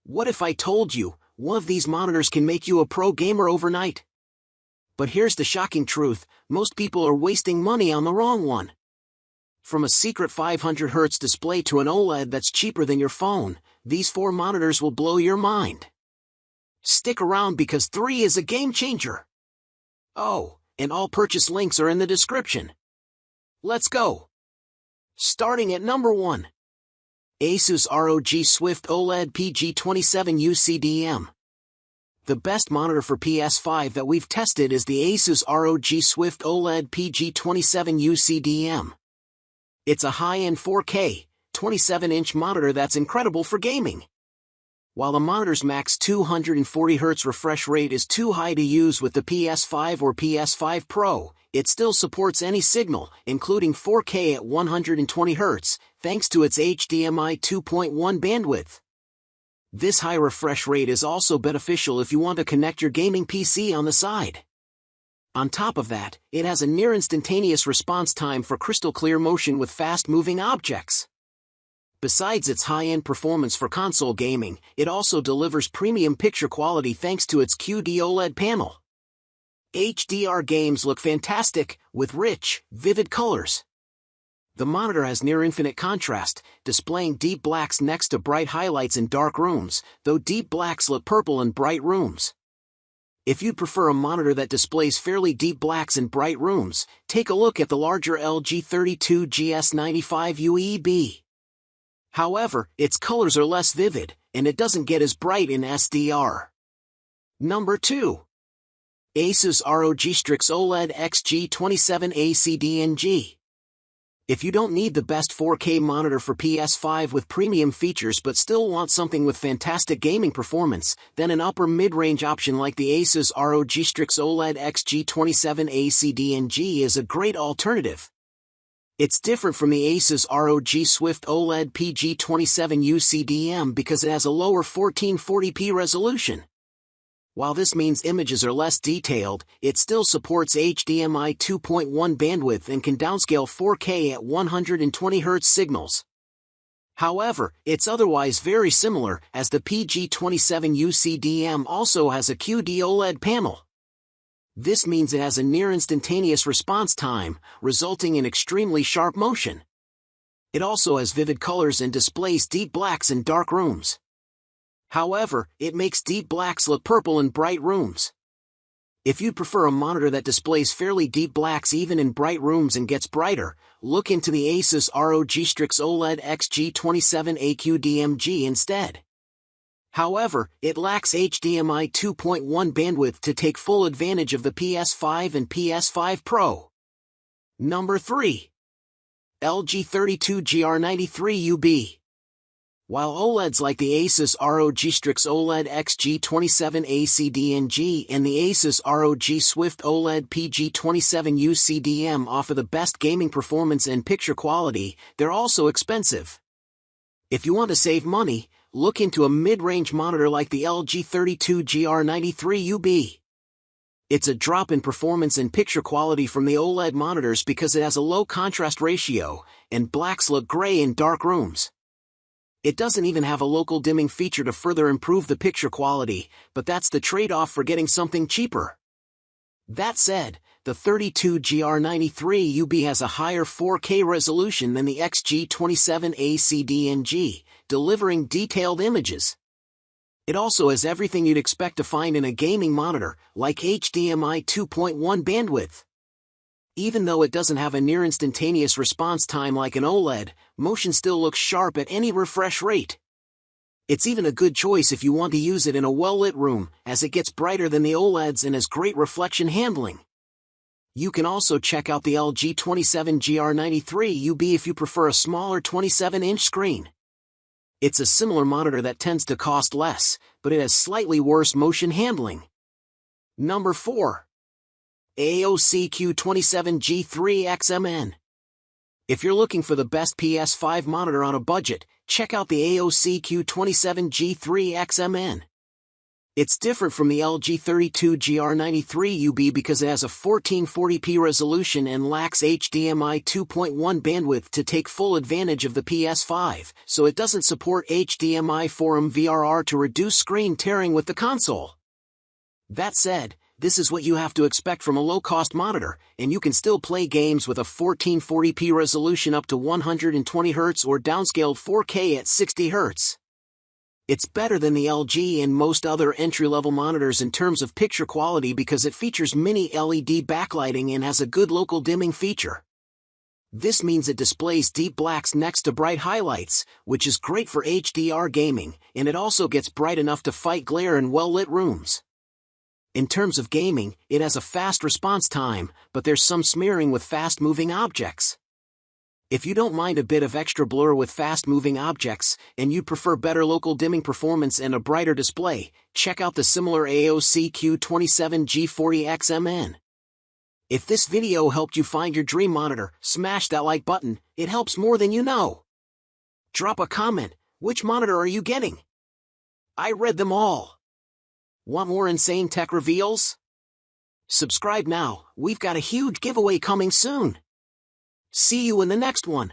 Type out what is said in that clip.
What if I told you, one of these monitors can make you a pro gamer overnight? But here's the shocking truth, most people are wasting money on the wrong one. From a secret 500Hz display to an OLED that's cheaper than your phone, these 4 monitors will blow your mind. Stick around because 3 is a game changer. Oh, and all purchase links are in the description. Let's go. Starting at number 1. ASUS ROG Swift OLED PG27 UCDM. The best monitor for PS5 that we've tested is the ASUS ROG Swift OLED PG27 UCDM. It's a high-end 4K, 27-inch monitor that's incredible for gaming. While the monitor's max 240Hz refresh rate is too high to use with the PS5 or PS5 Pro, it still supports any signal, including 4K at 120Hz, thanks to its HDMI 2.1 bandwidth. This high refresh rate is also beneficial if you want to connect your gaming PC on the side. On top of that, it has a near-instantaneous response time for crystal-clear motion with fast-moving objects. Besides its high-end performance for console gaming, it also delivers premium picture quality thanks to its QD OLED panel. HDR games look fantastic, with rich, vivid colors. The monitor has near-infinite contrast, displaying deep blacks next to bright highlights in dark rooms, though deep blacks look purple in bright rooms. If you'd prefer a monitor that displays fairly deep blacks in bright rooms, take a look at the larger LG 32GS95 UEB. However, its colors are less vivid, and it doesn't get as bright in SDR. Number 2. ASUS ROG Strix OLED XG27 ACDNG. If you don't need the best 4K monitor for PS5 with premium features but still want something with fantastic gaming performance, then an upper mid-range option like the ASUS ROG Strix OLED XG27 ACDNG is a great alternative. It's different from the ASUS ROG Swift OLED PG27 UCDM because it has a lower 1440p resolution. While this means images are less detailed, it still supports HDMI 2.1 bandwidth and can downscale 4K at 120Hz signals. However, it's otherwise very similar, as the PG27 UCDM also has a QD OLED panel. This means it has a near-instantaneous response time, resulting in extremely sharp motion. It also has vivid colors and displays deep blacks in dark rooms. However, it makes deep blacks look purple in bright rooms. If you prefer a monitor that displays fairly deep blacks even in bright rooms and gets brighter, look into the ASUS ROG Strix OLED XG27 AQDMG instead. However, it lacks HDMI 2.1 bandwidth to take full advantage of the PS5 and PS5 Pro. Number 3. LG 32GR93UB. While OLEDs like the ASUS ROG Strix OLED XG27 ACDNG and the ASUS ROG Swift OLED PG27 UCDM offer the best gaming performance and picture quality, they're also expensive. If you want to save money, look into a mid-range monitor like the LG 32GR93UB. It's a drop in performance and picture quality from the OLED monitors because it has a low contrast ratio, and blacks look gray in dark rooms. It doesn't even have a local dimming feature to further improve the picture quality, but that's the trade-off for getting something cheaper. That said, the 32GR93UB has a higher 4K resolution than the XG27 ACDNG, delivering detailed images. It also has everything you'd expect to find in a gaming monitor, like HDMI 2.1 bandwidth. Even though it doesn't have a near-instantaneous response time like an OLED, motion still looks sharp at any refresh rate. It's even a good choice if you want to use it in a well-lit room, as it gets brighter than the OLEDs and has great reflection handling. You can also check out the LG 27GR93UB if you prefer a smaller 27-inch screen. It's a similar monitor that tends to cost less, but it has slightly worse motion handling. Number 4. ASUS Q27G3XMN. If you're looking for the best PS5 monitor on a budget, check out the ASUS Q27G3XMN. It's different from the LG 32GR93UB because it has a 1440p resolution and lacks HDMI 2.1 bandwidth to take full advantage of the PS5, so it doesn't support HDMI 4M VRR to reduce screen tearing with the console. That said, this is what you have to expect from a low-cost monitor, and you can still play games with a 1440p resolution up to 120Hz or downscaled 4K at 60Hz. It's better than the LG and most other entry-level monitors in terms of picture quality because it features mini LED backlighting and has a good local dimming feature. This means it displays deep blacks next to bright highlights, which is great for HDR gaming, and it also gets bright enough to fight glare in well-lit rooms. In terms of gaming, it has a fast response time, but there's some smearing with fast-moving objects. If you don't mind a bit of extra blur with fast-moving objects, and you prefer better local dimming performance and a brighter display, check out the similar ASUS Q27G40XMN. If this video helped you find your dream monitor, smash that like button, it helps more than you know. Drop a comment, which monitor are you getting? I read them all. Want more insane tech reveals? Subscribe now, we've got a huge giveaway coming soon. See you in the next one.